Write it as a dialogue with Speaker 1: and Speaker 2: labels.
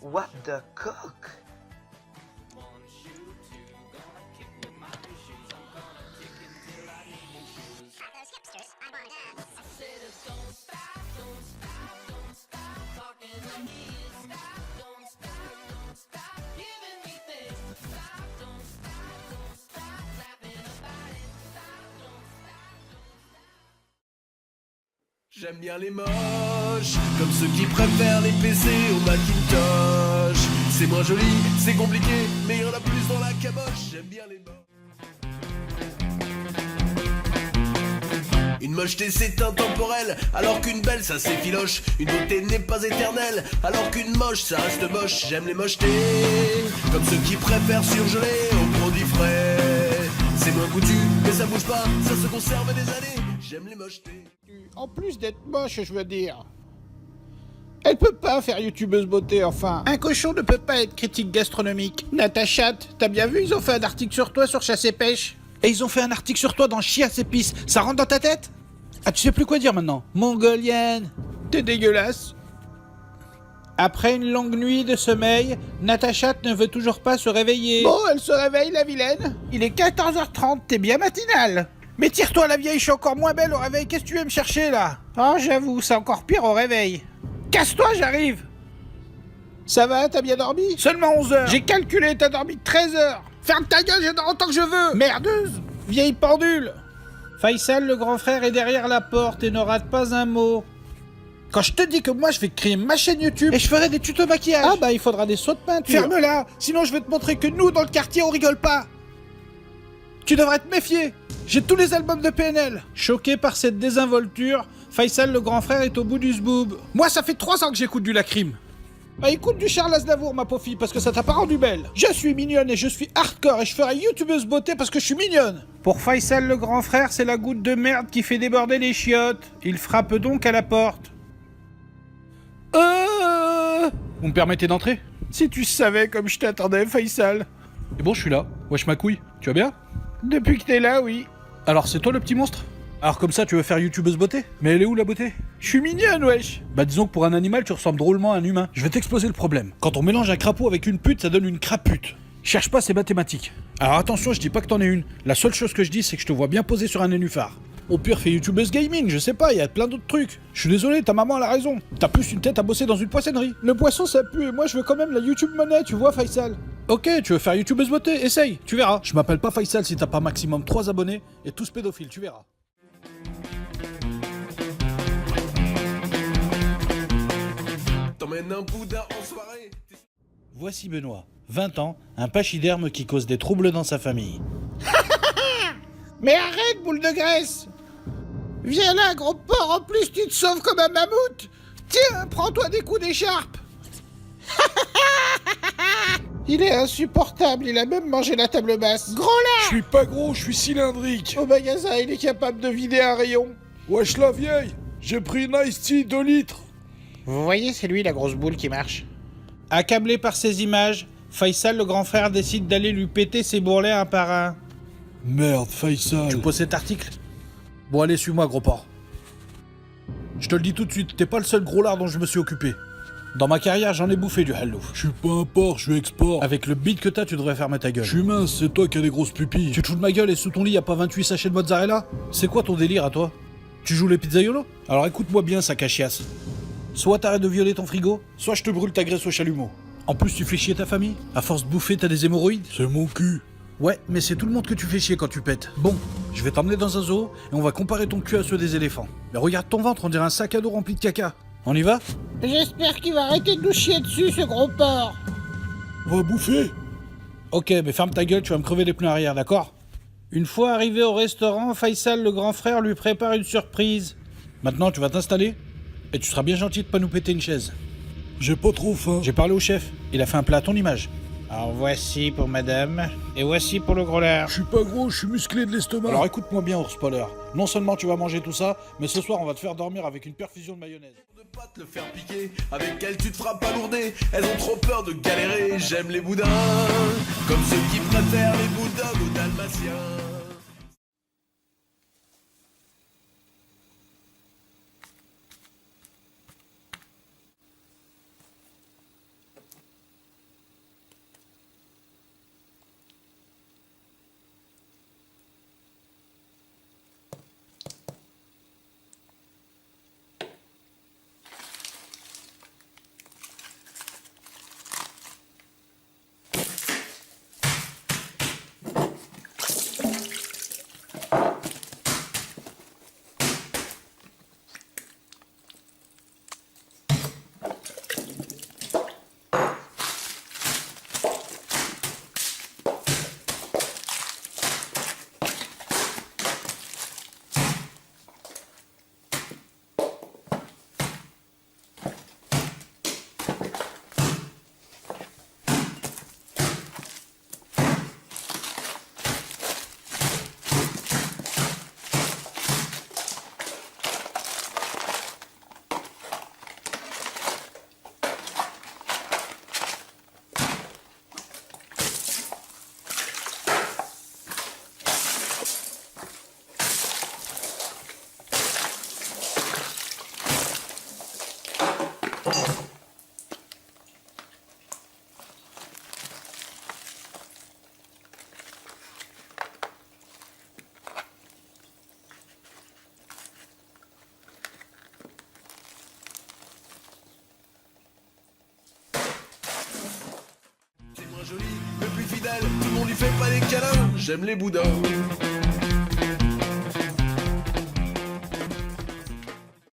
Speaker 1: What the cock?
Speaker 2: J'aime bien les moches, comme ceux qui préfèrent les PC au Macintosh. C'est moins joli, c'est compliqué, mais y'en a plus dans la caboche. J'aime bien les moches. Une mocheté c'est intemporel, alors qu'une belle ça s'effiloche. Une beauté n'est pas éternelle, alors qu'une moche ça reste moche. J'aime les mochetés, comme ceux qui préfèrent surgeler aux produits frais. C'est moins goûtu, mais ça bouge pas, ça se conserve des années. J'aime les mochetés.
Speaker 3: En plus d'être moche, je veux dire. Elle peut pas faire youtubeuse beauté, enfin. Un cochon ne peut pas être critique gastronomique. Natacha, t'as bien vu, ils ont fait un article sur toi sur Chasse et Pêche. Et ils ont fait un article sur toi dans Chiasse Épices. Ça rentre dans ta tête? Ah, tu sais plus quoi dire maintenant. Mongolienne. T'es dégueulasse. Après une longue nuit de sommeil, Natacha ne veut toujours pas se réveiller. Bon, elle se réveille, la vilaine. Il est 14h30, t'es bien matinale. Mais tire-toi la vieille, je suis encore moins belle au réveil, qu'est-ce que tu veux me chercher là? Oh j'avoue, c'est encore pire au réveil. Casse-toi, j'arrive. Ça va, t'as bien dormi? Seulement 11 heures. J'ai calculé, t'as dormi 13 heures. Ferme ta gueule, je dors autant que je veux. Merdeuse. Vieille pendule. Faisal, le grand frère, est derrière la porte et ne rate pas un mot. Quand je te dis que moi je vais créer ma chaîne YouTube et je ferai des tutos maquillage. Ah bah il faudra des sauts de peinture. Ferme-la, sinon je vais te montrer que nous dans le quartier on rigole pas. Tu devrais te méfier. J'ai tous les albums de PNL. Choqué par cette désinvolture, Faisal le grand frère est au bout du zboob. Moi ça fait 3 ans que j'écoute du Lacrim. Bah écoute du Charles Aznavour ma pauvre fille parce que ça t'a pas rendu belle. Je suis mignonne et je suis hardcore et je ferai youtubeuse beauté parce que je suis mignonne. Pour Faisal le grand frère c'est la goutte de merde qui fait déborder les chiottes. Il frappe donc à la porte. Vous me permettez d'entrer? Si tu savais comme je t'attendais Faisal. Et bon je suis là. Wesh ma couille, tu vas bien? Depuis que t'es là, oui. Alors c'est toi le petit monstre? Alors comme ça tu veux faire youtubeuse beauté? Mais elle est où la beauté? Je suis mignonne, wesh. Bah disons que pour un animal tu ressembles drôlement à un humain. Je vais t'exploser le problème. Quand on mélange un crapaud avec une pute, ça donne une crapute. Cherche pas, c'est mathématique. Alors attention, je dis pas que t'en es une. La seule chose que je dis c'est que je te vois bien posé sur un nénuphar. Au pire fais youtubeuse gaming, je sais pas, y a plein d'autres trucs. Je suis désolé, ta maman elle a raison. T'as plus une tête à bosser dans une poissonnerie. Le poisson ça pue et moi je veux quand même la YouTube monnaie, tu vois Faisal. Ok, tu veux faire youtubeuse beauté, essaye, tu verras. Je m'appelle pas Faisal si t'as pas maximum 3 abonnés et tous pédophiles, tu verras.
Speaker 2: T'emmènes un boudin en soirée.
Speaker 3: Voici Benoît, 20 ans, un pachyderme qui cause des troubles dans sa famille. Mais arrête, boule de graisse! Viens là, gros porc, en plus tu te sauves comme un mammouth! Tiens, prends-toi des coups d'écharpe! Il est insupportable, il a même mangé la table basse. Gros là!
Speaker 2: Je suis pas gros, je suis cylindrique.
Speaker 3: Au magasin, il est capable de vider un rayon.
Speaker 2: Wesh la vieille, j'ai pris une Ice Tea 2 litres.
Speaker 3: Vous voyez, c'est lui la grosse boule qui marche. Accablé par ces images, Faisal, le grand frère, décide d'aller lui péter ses bourrelets un par un.
Speaker 2: Merde, Faisal.
Speaker 3: Tu poses cet article? Bon allez, suis-moi gros porc. Je te le dis tout de suite, t'es pas le seul gros lard dont je me suis occupé. Dans ma carrière, j'en ai bouffé du hallouf.
Speaker 2: Je suis pas un porc, je suis export.
Speaker 3: Avec le beat que t'as, tu devrais fermer ta gueule.
Speaker 2: Je suis mince, c'est toi qui as des grosses pupilles.
Speaker 3: Tu te fous de ma gueule et sous ton lit y a pas 28 sachets de mozzarella? C'est quoi ton délire à toi? Tu joues les pizzaiolo? Alors écoute-moi bien, sac à chiasse. Soit t'arrêtes de violer ton frigo, soit je te brûle ta graisse au chalumeau. En plus, tu fais chier ta famille. À force de bouffer, t'as des hémorroïdes.
Speaker 2: C'est mon cul.
Speaker 3: Ouais, mais c'est tout le monde que tu fais chier quand tu pètes. Bon, je vais t'emmener dans un zoo et on va comparer ton cul à ceux des éléphants. Mais regarde ton ventre, on dirait un sac à dos rempli de caca. On y va? J'espère qu'il va arrêter de nous chier dessus, ce gros porc.
Speaker 2: Va bouffer.
Speaker 3: Ok, mais ferme ta gueule, tu vas me crever les pneus arrière, d'accord? Une fois arrivé au restaurant, Faisal, le grand frère, lui prépare une surprise. Maintenant, tu vas t'installer et tu seras bien gentil de pas nous péter une chaise.
Speaker 2: J'ai pas trop faim.
Speaker 3: J'ai parlé au chef, il a fait un plat à ton image. Alors voici pour madame, et voici pour le gros lard.
Speaker 2: Je suis pas gros, je suis musclé de l'estomac.
Speaker 3: Alors écoute-moi bien, ours polaire. Non seulement tu vas manger tout ça, mais ce soir on va te faire dormir avec une perfusion de mayonnaise.
Speaker 2: De pas te le faire piquer, avec elle tu te feras pas lourder. Elles ont trop peur de galérer, j'aime les boudins, comme ceux qui préfèrent les bulldogs aux dalmatiens. fidèle, tout le monde lui fait pas des câlins. J'aime les boudins.